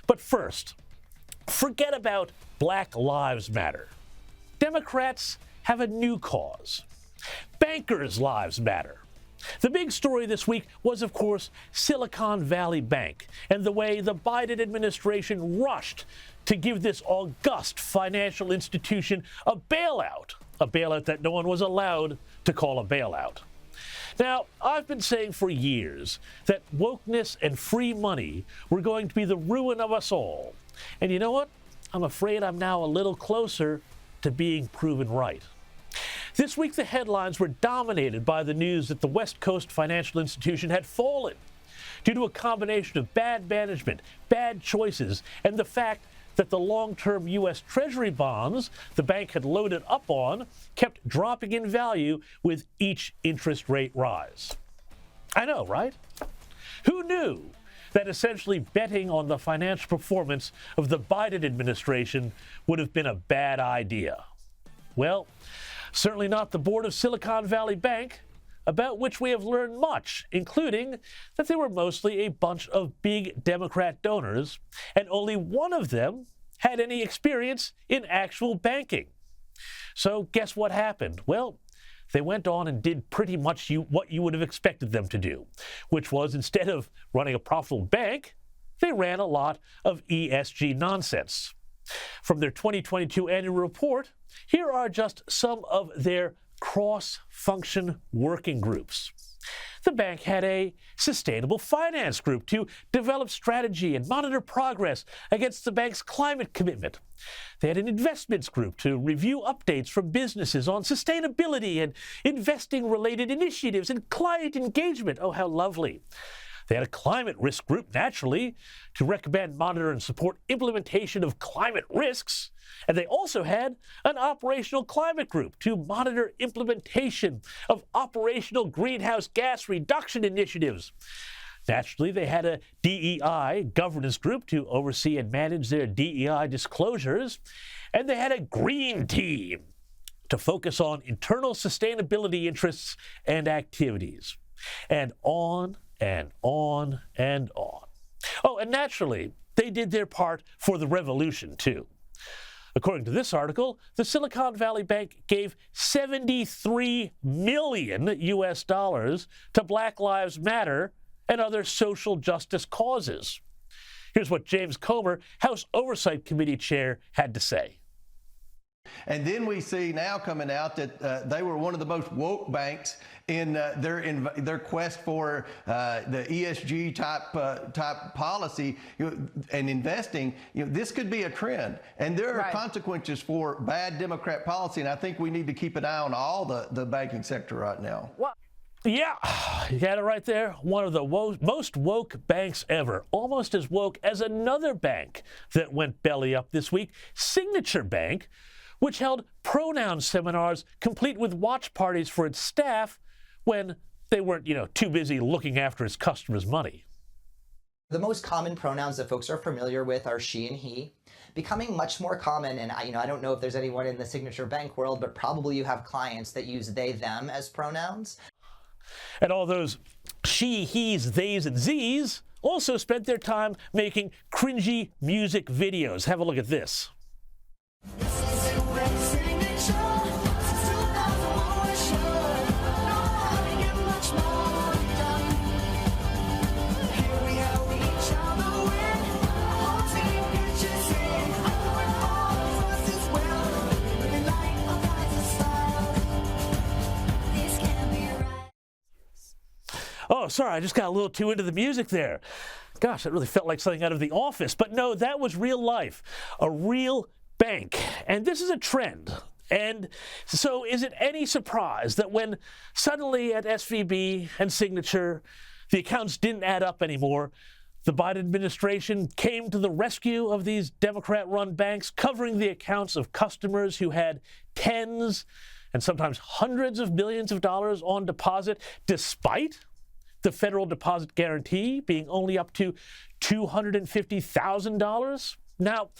But first, forget about Black Lives Matter. Democrats have a new cause. Bankers' lives matter. The big story this week was, of course, Silicon Valley Bank and the way the Biden administration rushed to give this august financial institution a bailout that no one was allowed to call a bailout. Now, I've been saying for years that wokeness and free money were going to be the ruin of us all. And you know what? I'm afraid I'm now a little closer to being proven right. This week, the headlines were dominated by the news that the West Coast financial institution had fallen due to a combination of bad management, bad choices, and the fact that the long-term U.S. Treasury bonds the bank had loaded up on kept dropping in value with each interest rate rise. I know, right? Who knew that essentially betting on the financial performance of the Biden administration would have been a bad idea? Well, certainly not the board of Silicon Valley Bank, about which we have learned much, including that they were mostly a bunch of big Democrat donors, and only one of them had any experience in actual banking. So guess what happened? Well, they went on and did pretty much what you would have expected them to do, which was, instead of running a profitable bank, they ran a lot of ESG nonsense. From their 2022 annual report, here are just some of their cross-function working groups. The bank had a sustainable finance group to develop strategy and monitor progress against the bank's climate commitment. They had an investments group to review updates from businesses on sustainability and investing-related initiatives and client engagement. Oh, how lovely. They had a climate risk group, naturally, to recommend, monitor, and support implementation of climate risks. And they also had an operational climate group to monitor implementation of operational greenhouse gas reduction initiatives. Naturally, they had a DEI governance group to oversee and manage their DEI disclosures. And they had a green team to focus on internal sustainability interests and activities. And on and on and on. Oh, and naturally, they did their part for the revolution, too. According to this article, the Silicon Valley Bank gave $73 million to Black Lives Matter and other social justice causes. Here's what James Comer, House Oversight Committee Chair, had to say. And then we see now coming out that they were one of the most woke banks in their quest for the ESG type policy and investing. This could be a trend, and there are consequences for bad Democrat policy. And I think we need to keep an eye on all the banking sector right now. Well, yeah, you got it right there. One of the most woke banks ever, almost as woke as another bank that went belly up this week, Signature Bank, which held pronoun seminars complete with watch parties for its staff when they weren't, too busy looking after its customers' money. The most common pronouns that folks are familiar with are she and he, becoming much more common. And I don't know if there's anyone in the Signature Bank world, but probably you have clients that use they, them as pronouns. And all those she, he's, theys, and z's also spent their time making cringy music videos. Have a look at this. Oh, sorry, I just got a little too into the music there. Gosh, that really felt like something out of The Office. But no, that was real life, a real bank. And this is a trend. And so is it any surprise that when suddenly at SVB and Signature, the accounts didn't add up anymore, the Biden administration came to the rescue of these Democrat-run banks, covering the accounts of customers who had tens and sometimes hundreds of millions of dollars on deposit, despite the federal deposit guarantee being only up to $250,000? Now,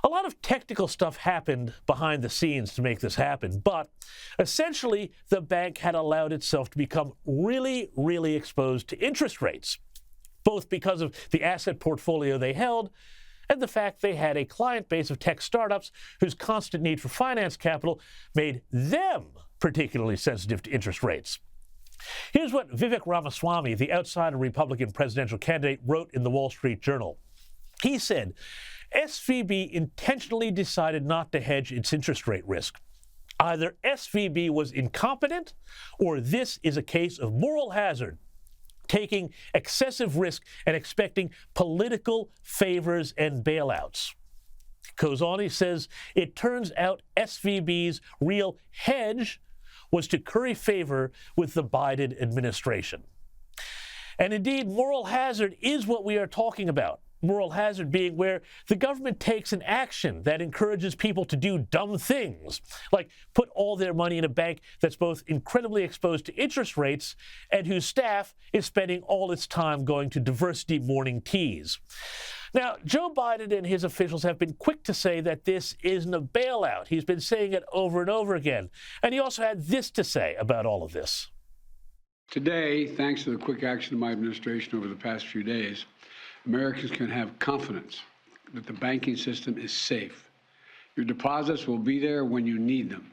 a lot of technical stuff happened behind the scenes to make this happen, but essentially the bank had allowed itself to become really, really exposed to interest rates, both because of the asset portfolio they held and the fact they had a client base of tech startups whose constant need for finance capital made them particularly sensitive to interest rates. Here's what Vivek Ramaswamy, the outsider Republican presidential candidate, wrote in the Wall Street Journal. He said, SVB intentionally decided not to hedge its interest rate risk. Either SVB was incompetent, or this is a case of moral hazard, taking excessive risk and expecting political favors and bailouts. Goes on, he says, it turns out SVB's real hedge was to curry favor with the Biden administration. And indeed, moral hazard is what we are talking about. Moral hazard being where the government takes an action that encourages people to do dumb things, like put all their money in a bank that's both incredibly exposed to interest rates and whose staff is spending all its time going to diversity morning teas. Now, Joe Biden and his officials have been quick to say that this isn't a bailout. He's been saying it over and over again. And he also had this to say about all of this. Today, thanks to the quick action of my administration over the past few days, Americans can have confidence that the banking system is safe. Your deposits will be there when you need them.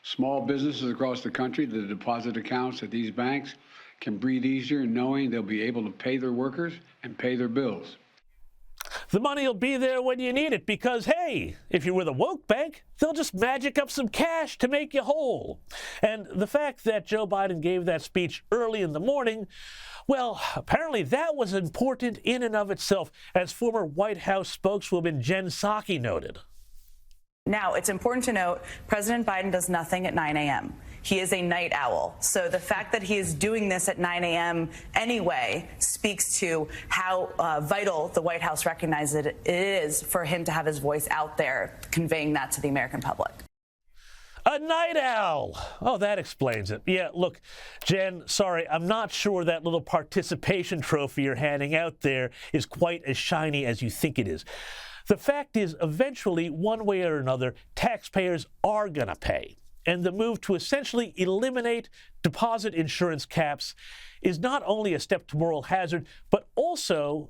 Small businesses across the country, the deposit accounts at these banks can breathe easier knowing they'll be able to pay their workers and pay their bills. The money will be there when you need it because, hey, if you're with a woke bank, they'll just magic up some cash to make you whole. And the fact that Joe Biden gave that speech early in the morning, well, apparently that was important in and of itself, as former White House spokeswoman Jen Psaki noted. Now, it's important to note, President Biden does nothing at 9 a.m. He is a night owl. So the fact that he is doing this at 9 a.m. anyway speaks to how vital the White House recognizes it is for him to have his voice out there, conveying that to the American public. A night owl. Oh, that explains it. Yeah, look, Jen, sorry, I'm not sure that little participation trophy you're handing out there is quite as shiny as you think it is. The fact is, eventually, one way or another, taxpayers are going to pay. And the move to essentially eliminate deposit insurance caps is not only a step to moral hazard, but also,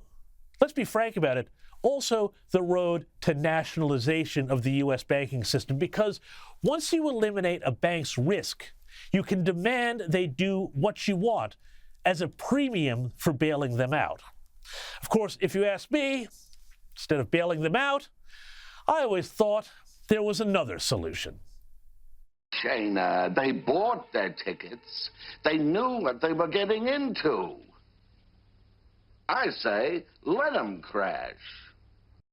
let's be frank about it, also the road to nationalization of the U.S. banking system. Because once you eliminate a bank's risk, you can demand they do what you want as a premium for bailing them out. Of course, if you ask me, instead of bailing them out, I always thought there was another solution. Shayna, they bought their tickets. They knew what they were getting into. I say, let them crash.